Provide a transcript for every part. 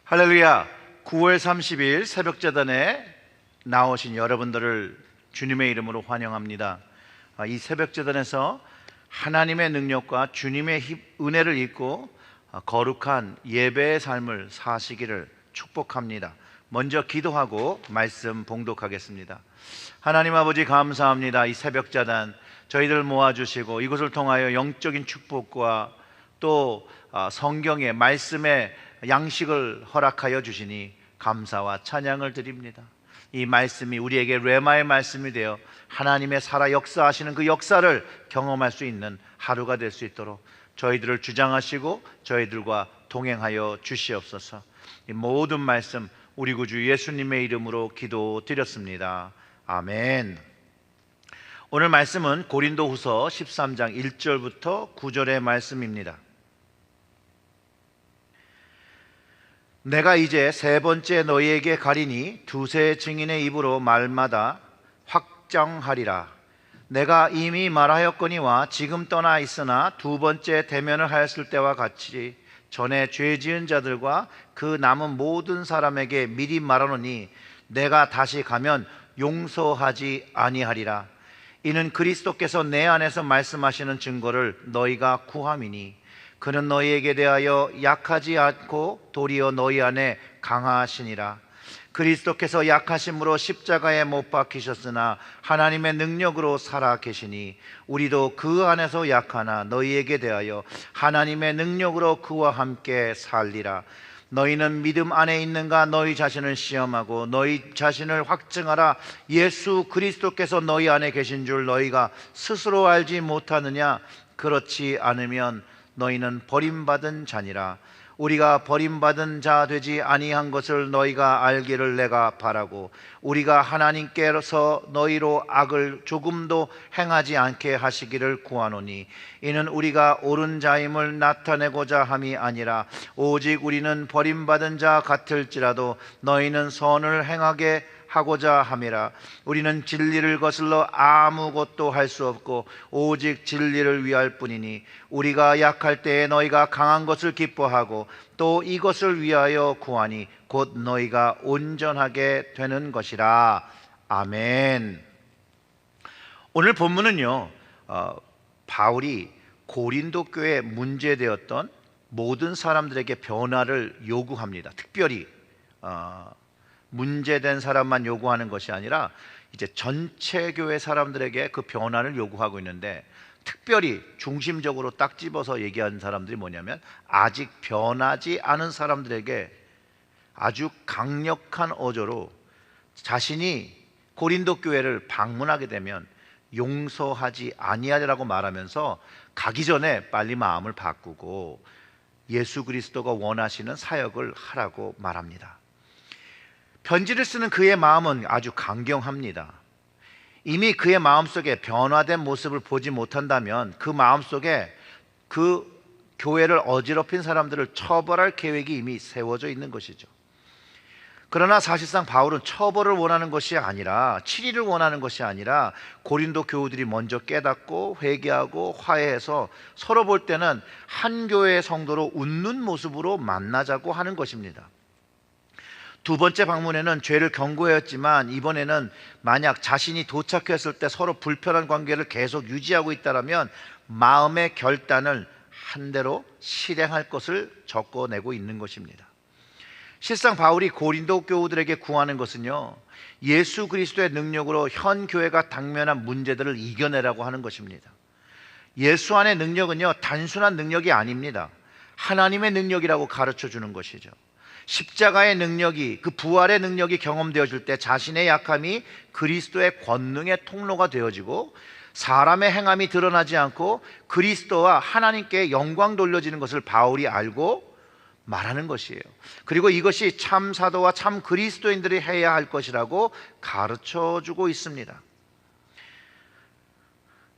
할렐루야. 9월 30일 새벽제단에 나오신 여러분들을 주님의 이름으로 환영합니다. 이 새벽제단에서 하나님의 능력과 주님의 은혜를 입고 거룩한 예배의 삶을 사시기를 축복합니다. 먼저 기도하고 말씀 봉독하겠습니다. 하나님 아버지, 감사합니다. 이 새벽제단 저희들 모아주시고 이것을 통하여 영적인 축복과 또 성경의 말씀의 양식을 허락하여 주시니 감사와 찬양을 드립니다. 이 말씀이 우리에게 레마의 말씀이 되어 하나님의 살아 역사하시는 그 역사를 경험할 수 있는 하루가 될 수 있도록 저희들을 주장하시고 저희들과 동행하여 주시옵소서. 이 모든 말씀 우리 구주 예수님의 이름으로 기도드렸습니다. 아멘. 오늘 말씀은 고린도후서 13장 1절부터 9절의 말씀입니다. 내가 이제 세 번째 너희에게 가리니 두세 증인의 입으로 말마다 확정하리라. 내가 이미 말하였거니와 지금 떠나 있으나 두 번째 대면을 하였을 때와 같이 전에 죄 지은 자들과 그 남은 모든 사람에게 미리 말하노니 내가 다시 가면 용서하지 아니하리라. 이는 그리스도께서 내 안에서 말씀하시는 증거를 너희가 구함이니 그는 너희에게 대하여 약하지 않고 도리어 너희 안에 강하시니라. 그리스도께서 약하심으로 십자가에 못 박히셨으나 하나님의 능력으로 살아 계시니 우리도 그 안에서 약하나 너희에게 대하여 하나님의 능력으로 그와 함께 살리라. 너희는 믿음 안에 있는가 너희 자신을 시험하고 너희 자신을 확증하라. 예수 그리스도께서 너희 안에 계신 줄 너희가 스스로 알지 못하느냐? 그렇지 않으면 너희는 버림받은 자니라. 우리가 버림받은 자 되지 아니한 것을 너희가 알기를 내가 바라고 우리가 하나님께서 너희로 악을 조금도 행하지 않게 하시기를 구하노니 이는 우리가 옳은 자임을 나타내고자 함이 아니라 오직 우리는 버림받은 자 같을지라도 너희는 선을 행하게 하고자 함이라. 우리는 진리를 거슬러 아무것도 할 수 없고 오직 진리를 위할 뿐이니 우리가 약할 때에 너희가 강한 것을 기뻐하고 또 이것을 위하여 구하니 곧 너희가 온전하게 되는 것이라. 아멘. 오늘 본문은요, 바울이 고린도 교회에 문제되었던 모든 사람들에게 변화를 요구합니다. 특별히 문제된 사람만 요구하는 것이 아니라 이제 전체 교회 사람들에게 그 변화를 요구하고 있는데, 특별히 중심적으로 딱 집어서 얘기하는 사람들이 뭐냐면 아직 변하지 않은 사람들에게 아주 강력한 어조로 자신이 고린도 교회를 방문하게 되면 용서하지 아니하리라고 말하면서 가기 전에 빨리 마음을 바꾸고 예수 그리스도가 원하시는 사역을 하라고 말합니다. 편지를 쓰는 그의 마음은 아주 강경합니다. 이미 그의 마음속에 변화된 모습을 보지 못한다면 그 마음속에 그 교회를 어지럽힌 사람들을 처벌할 계획이 이미 세워져 있는 것이죠. 그러나 사실상 바울은 처벌을 원하는 것이 아니라, 치리를 원하는 것이 아니라 고린도 교우들이 먼저 깨닫고 회개하고 화해해서 서로 볼 때는 한 교회의 성도로 웃는 모습으로 만나자고 하는 것입니다. 두 번째 방문에는 죄를 경고했지만 이번에는 만약 자신이 도착했을 때 서로 불편한 관계를 계속 유지하고 있다면 마음의 결단을 한 대로 실행할 것을 적어내고 있는 것입니다. 실상 바울이 고린도 교우들에게 구하는 것은요, 예수 그리스도의 능력으로 현 교회가 당면한 문제들을 이겨내라고 하는 것입니다. 예수 안의 능력은요, 단순한 능력이 아닙니다. 하나님의 능력이라고 가르쳐 주는 것이죠. 십자가의 능력이, 그 부활의 능력이 경험되어질 때 자신의 약함이 그리스도의 권능의 통로가 되어지고 사람의 행함이 드러나지 않고 그리스도와 하나님께 영광 돌려지는 것을 바울이 알고 말하는 것이에요. 그리고 이것이 참 사도와 참 그리스도인들이 해야 할 것이라고 가르쳐주고 있습니다.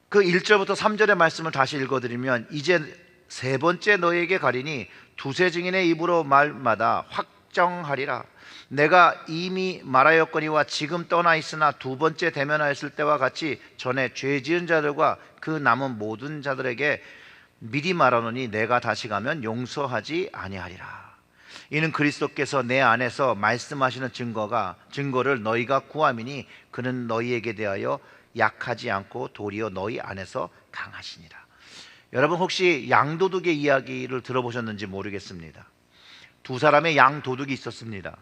그 1절부터 3절의 말씀을 다시 읽어드리면 이제 세 번째 너희에게 가리니 두세 증인의 입으로 말마다 확정하리라. 내가 이미 말하였거니와 지금 떠나 있으나 두 번째 대면하였을 때와 같이 전에 죄 지은 자들과 그 남은 모든 자들에게 미리 말하노니 내가 다시 가면 용서하지 아니하리라. 이는 그리스도께서 내 안에서 말씀하시는 증거를 너희가 구함이니 그는 너희에게 대하여 약하지 않고 도리어 너희 안에서 강하시니라. 여러분 혹시 양도둑의 이야기를 들어보셨는지 모르겠습니다. 두 사람의 양도둑이 있었습니다.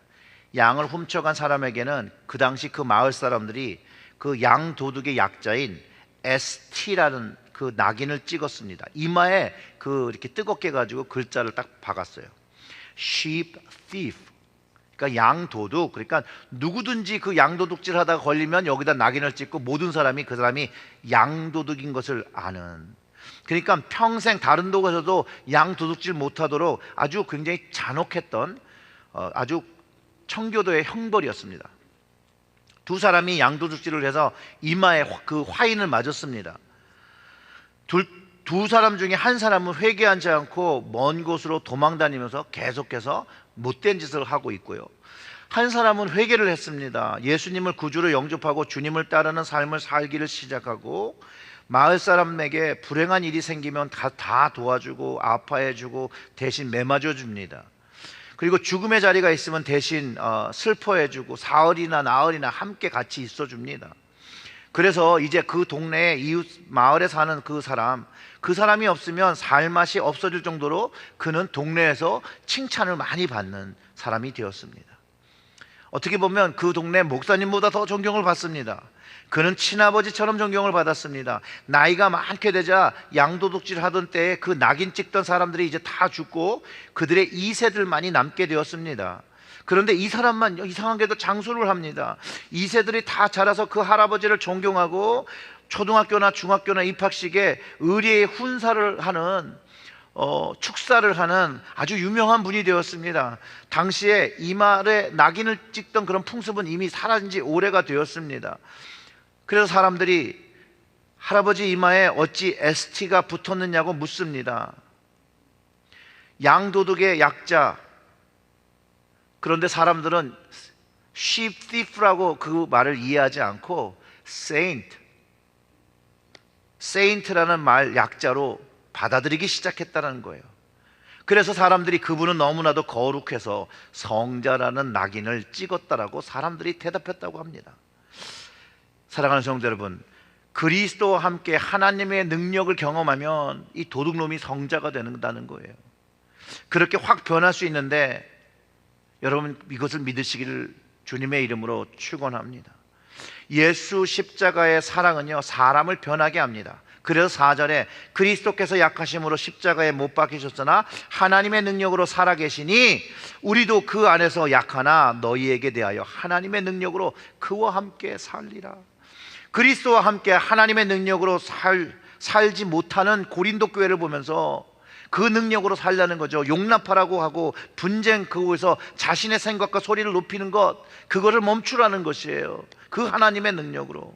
양을 훔쳐간 사람에게는 그 당시 그 마을 사람들이 그 양도둑의 약자인 ST라는 그 낙인을 찍었습니다. 이마에 그 이렇게 뜨겁게 가지고 글자를 딱 박았어요. Sheep thief. 그러니까 양도둑. 그러니까 누구든지 그 양도둑질 하다가 걸리면 여기다 낙인을 찍고 모든 사람이 그 사람이 양도둑인 것을 아는. 그러니까 평생 다른 도에서도 양도둑질 못하도록 아주 굉장히 잔혹했던 아주 청교도의 형벌이었습니다. 두 사람이 양도둑질을 해서 이마에 그 화인을 맞았습니다. 두 사람 중에 한 사람은 회개하지 않고 먼 곳으로 도망다니면서 계속해서 못된 짓을 하고 있고요. 한 사람은 회개를 했습니다. 예수님을 구주로 영접하고 주님을 따르는 삶을 살기를 시작하고 마을 사람에게 불행한 일이 생기면 다 도와주고 아파해주고 대신 매맞아 줍니다. 그리고 죽음의 자리가 있으면 대신 슬퍼해주고 사흘이나 나흘이나 함께 같이 있어줍니다. 그래서 이제 그 동네에 이웃 마을에 사는 그 사람이 없으면 살맛이 없어질 정도로 그는 동네에서 칭찬을 많이 받는 사람이 되었습니다. 어떻게 보면 그 동네 목사님보다 더 존경을 받습니다. 그는 친아버지처럼 존경을 받았습니다. 나이가 많게 되자 양도둑질 하던 때에 그 낙인 찍던 사람들이 이제 다 죽고 그들의 2세들만이 남게 되었습니다. 그런데 이 사람만 이상하게도 장수를 합니다. 2세들이 다 자라서 그 할아버지를 존경하고 초등학교나 중학교나 입학식에 의례의 훈사를 하는 축사를 하는 아주 유명한 분이 되었습니다. 당시에 이마에 낙인을 찍던 그런 풍습은 이미 사라진 지 오래가 되었습니다. 그래서 사람들이 할아버지 이마에 어찌 ST가 붙었느냐고 묻습니다. 양도둑의 약자. 그런데 사람들은 sheep thief라고 그 말을 이해하지 않고 saint라는 말 약자로 받아들이기 시작했다는 거예요. 그래서 사람들이 그분은 너무나도 거룩해서 성자라는 낙인을 찍었다라고 사람들이 대답했다고 합니다. 사랑하는 성도 여러분, 그리스도와 함께 하나님의 능력을 경험하면 이 도둑놈이 성자가 된다는 거예요. 그렇게 확 변할 수 있는데 여러분 이것을 믿으시기를 주님의 이름으로 축원합니다. 예수 십자가의 사랑은요 사람을 변하게 합니다. 그래서 4절에 그리스도께서 약하심으로 십자가에 못 박히셨으나 하나님의 능력으로 살아계시니 우리도 그 안에서 약하나 너희에게 대하여 하나님의 능력으로 그와 함께 살리라. 그리스도와 함께 하나님의 능력으로 살지 못하는 고린도 교회를 보면서 그 능력으로 살려는 거죠. 용납하라고 하고 분쟁 그곳에서 자신의 생각과 소리를 높이는 것, 그거를 멈추라는 것이에요. 그 하나님의 능력으로.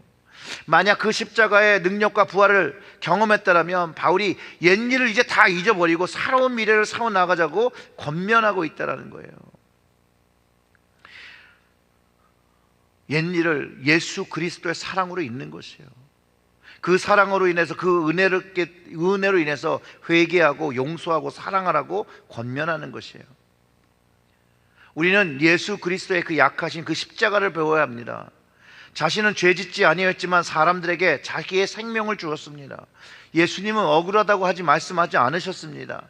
만약 그 십자가의 능력과 부활을 경험했다면 바울이 옛일을 이제 다 잊어버리고 새로운 미래를 세워나가자고 권면하고 있다는 거예요. 옛일을 예수 그리스도의 사랑으로 잊는 것이에요. 그 사랑으로 인해서 그 은혜로 인해서 회개하고 용서하고 사랑하라고 권면하는 것이에요. 우리는 예수 그리스도의 그 약하신 그 십자가를 배워야 합니다. 자신은 죄짓지 아니었지만 사람들에게 자기의 생명을 주었습니다. 예수님은 억울하다고 말씀하지 않으셨습니다.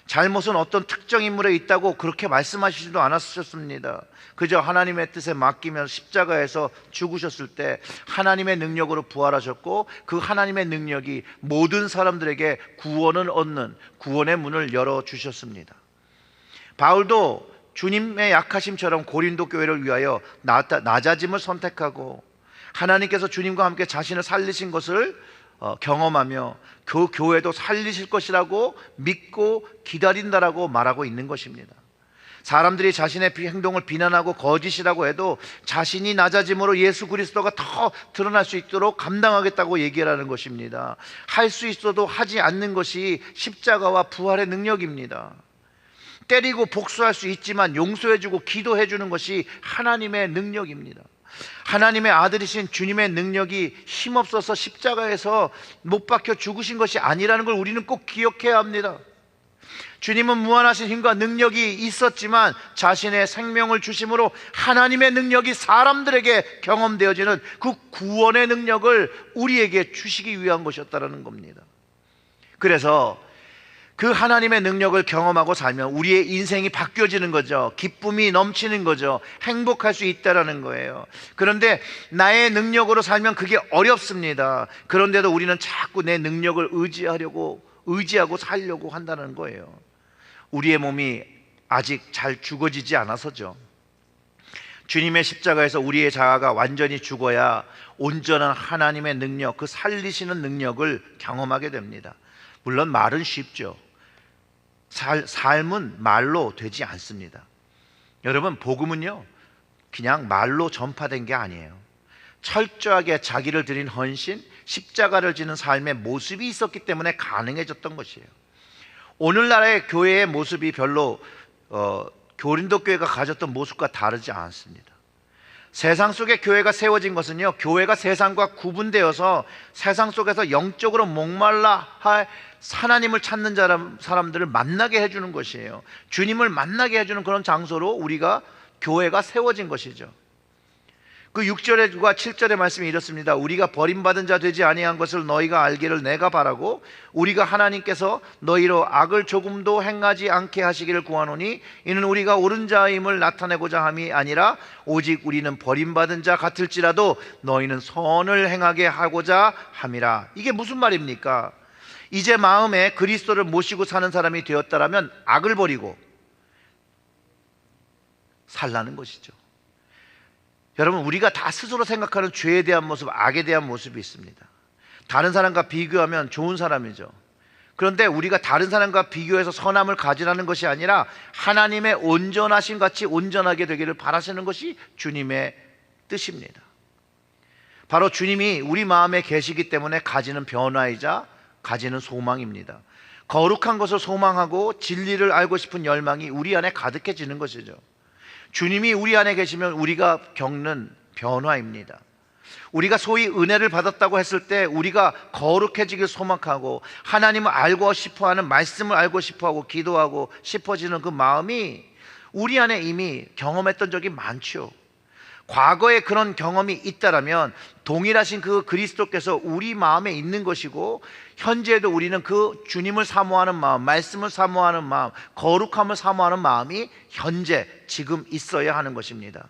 잘못은 어떤 특정 인물에 있다고 그렇게 말씀하시지도 않았었습니다. 그저 하나님의 뜻에 맡기면 십자가에서 죽으셨을 때 하나님의 능력으로 부활하셨고 그 하나님의 능력이 모든 사람들에게 구원을 얻는 구원의 문을 열어주셨습니다. 바울도 주님의 약하심처럼 고린도 교회를 위하여 낮아짐을 선택하고 하나님께서 주님과 함께 자신을 살리신 것을 경험하며 그 교회도 살리실 것이라고 믿고 기다린다라고 말하고 있는 것입니다. 사람들이 자신의 행동을 비난하고 거짓이라고 해도 자신이 낮아짐으로 예수 그리스도가 더 드러날 수 있도록 감당하겠다고 얘기하는 것입니다. 할 수 있어도 하지 않는 것이 십자가와 부활의 능력입니다. 때리고 복수할 수 있지만 용서해주고 기도해주는 것이 하나님의 능력입니다. 하나님의 아들이신 주님의 능력이 힘없어서 십자가에서 못 박혀 죽으신 것이 아니라는 걸 우리는 꼭 기억해야 합니다. 주님은 무한하신 힘과 능력이 있었지만 자신의 생명을 주심으로 하나님의 능력이 사람들에게 경험되어지는 그 구원의 능력을 우리에게 주시기 위한 것이었다는 겁니다. 그래서 그 하나님의 능력을 경험하고 살면 우리의 인생이 바뀌어지는 거죠. 기쁨이 넘치는 거죠. 행복할 수 있다는 거예요. 그런데 나의 능력으로 살면 그게 어렵습니다. 그런데도 우리는 자꾸 내 능력을 의지하고 살려고 한다는 거예요. 우리의 몸이 아직 잘 죽어지지 않아서죠. 주님의 십자가에서 우리의 자아가 완전히 죽어야 온전한 하나님의 능력, 그 살리시는 능력을 경험하게 됩니다. 물론 말은 쉽죠. 삶은 말로 되지 않습니다. 여러분, 복음은요 그냥 말로 전파된 게 아니에요. 철저하게 자기를 드린 헌신, 십자가를 지는 삶의 모습이 있었기 때문에 가능해졌던 것이에요. 오늘날의 교회의 모습이 별로 고린도 교회가 가졌던 모습과 다르지 않습니다. 세상 속에 교회가 세워진 것은요, 교회가 세상과 구분되어서 세상 속에서 영적으로 목말라 할 하나님을 찾는 사람들을 만나게 해주는 것이에요. 주님을 만나게 해주는 그런 장소로 우리가 교회가 세워진 것이죠. 그 6절과 7절의 말씀이 이렇습니다. 우리가 버림받은 자 되지 아니한 것을 너희가 알기를 내가 바라고 우리가 하나님께서 너희로 악을 조금도 행하지 않게 하시기를 구하노니 이는 우리가 옳은 자임을 나타내고자 함이 아니라 오직 우리는 버림받은 자 같을지라도 너희는 선을 행하게 하고자 함이라. 이게 무슨 말입니까? 이제 마음에 그리스도를 모시고 사는 사람이 되었다라면 악을 버리고 살라는 것이죠. 여러분, 우리가 다 스스로 생각하는 죄에 대한 모습, 악에 대한 모습이 있습니다. 다른 사람과 비교하면 좋은 사람이죠. 그런데 우리가 다른 사람과 비교해서 선함을 가지라는 것이 아니라 하나님의 온전하신 같이 온전하게 되기를 바라시는 것이 주님의 뜻입니다. 바로 주님이 우리 마음에 계시기 때문에 가지는 변화이자 가지는 소망입니다. 거룩한 것을 소망하고 진리를 알고 싶은 열망이 우리 안에 가득해지는 것이죠. 주님이 우리 안에 계시면 우리가 겪는 변화입니다. 우리가 소위 은혜를 받았다고 했을 때 우리가 거룩해지길 소망하고 하나님을 알고 싶어하는, 말씀을 알고 싶어하고 기도하고 싶어지는 그 마음이 우리 안에 이미 경험했던 적이 많죠. 과거에 그런 경험이 있다라면 동일하신 그 그리스도께서 우리 마음에 있는 것이고 현재에도 우리는 그 주님을 사모하는 마음, 말씀을 사모하는 마음, 거룩함을 사모하는 마음이 현재 지금 있어야 하는 것입니다.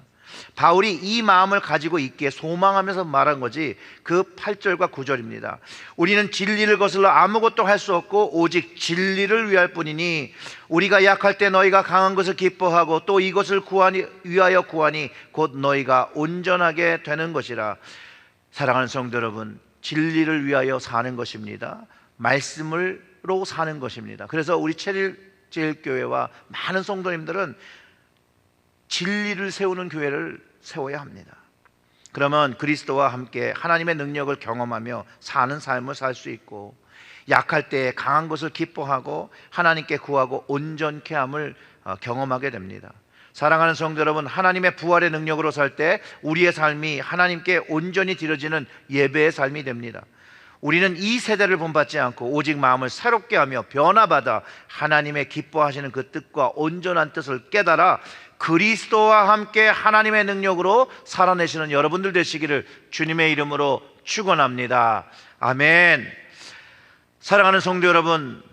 바울이 이 마음을 가지고 있기에 소망하면서 말한 것이 그 8절과 9절입니다. 우리는 진리를 거슬러 아무것도 할 수 없고 오직 진리를 위할 뿐이니 우리가 약할 때 너희가 강한 것을 기뻐하고 또 이것을 위하여 구하니 곧 너희가 온전하게 되는 것이라. 사랑하는 성도 여러분, 진리를 위하여 사는 것입니다. 말씀으로 사는 것입니다. 그래서 우리 체릴제일교회와 많은 성도님들은 진리를 세우는 교회를 세워야 합니다. 그러면 그리스도와 함께 하나님의 능력을 경험하며 사는 삶을 살 수 있고 약할 때 강한 것을 기뻐하고 하나님께 구하고 온전케 함을 경험하게 됩니다. 사랑하는 성도 여러분, 하나님의 부활의 능력으로 살 때 우리의 삶이 하나님께 온전히 드려지는 예배의 삶이 됩니다. 우리는 이 세대를 본받지 않고 오직 마음을 새롭게 하며 변화받아 하나님의 기뻐하시는 그 뜻과 온전한 뜻을 깨달아 그리스도와 함께 하나님의 능력으로 살아내시는 여러분들 되시기를 주님의 이름으로 축원합니다. 아멘. 사랑하는 성도 여러분,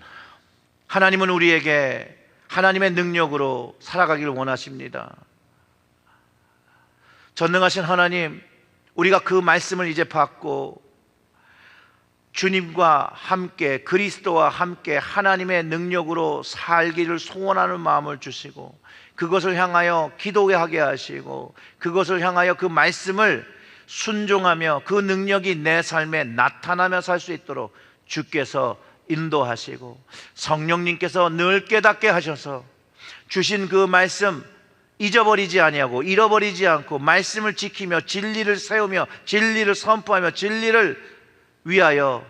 하나님은 우리에게 하나님의 능력으로 살아가기를 원하십니다. 전능하신 하나님, 우리가 그 말씀을 이제 받고 주님과 함께 그리스도와 함께 하나님의 능력으로 살기를 소원하는 마음을 주시고 그것을 향하여 기도하게 하시고 그것을 향하여 그 말씀을 순종하며 그 능력이 내 삶에 나타나며 살 수 있도록 주께서 인도하시고 성령님께서 늘 깨닫게 하셔서 주신 그 말씀 잊어버리지 아니하고 잃어버리지 않고 말씀을 지키며 진리를 세우며 진리를 선포하며 진리를 위하여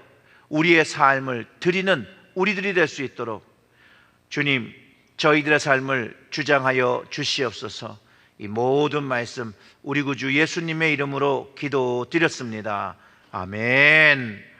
우리의 삶을 드리는 우리들이 될 수 있도록 주님, 저희들의 삶을 주장하여 주시옵소서. 이 모든 말씀 우리 구주 예수님의 이름으로 기도드렸습니다. 아멘.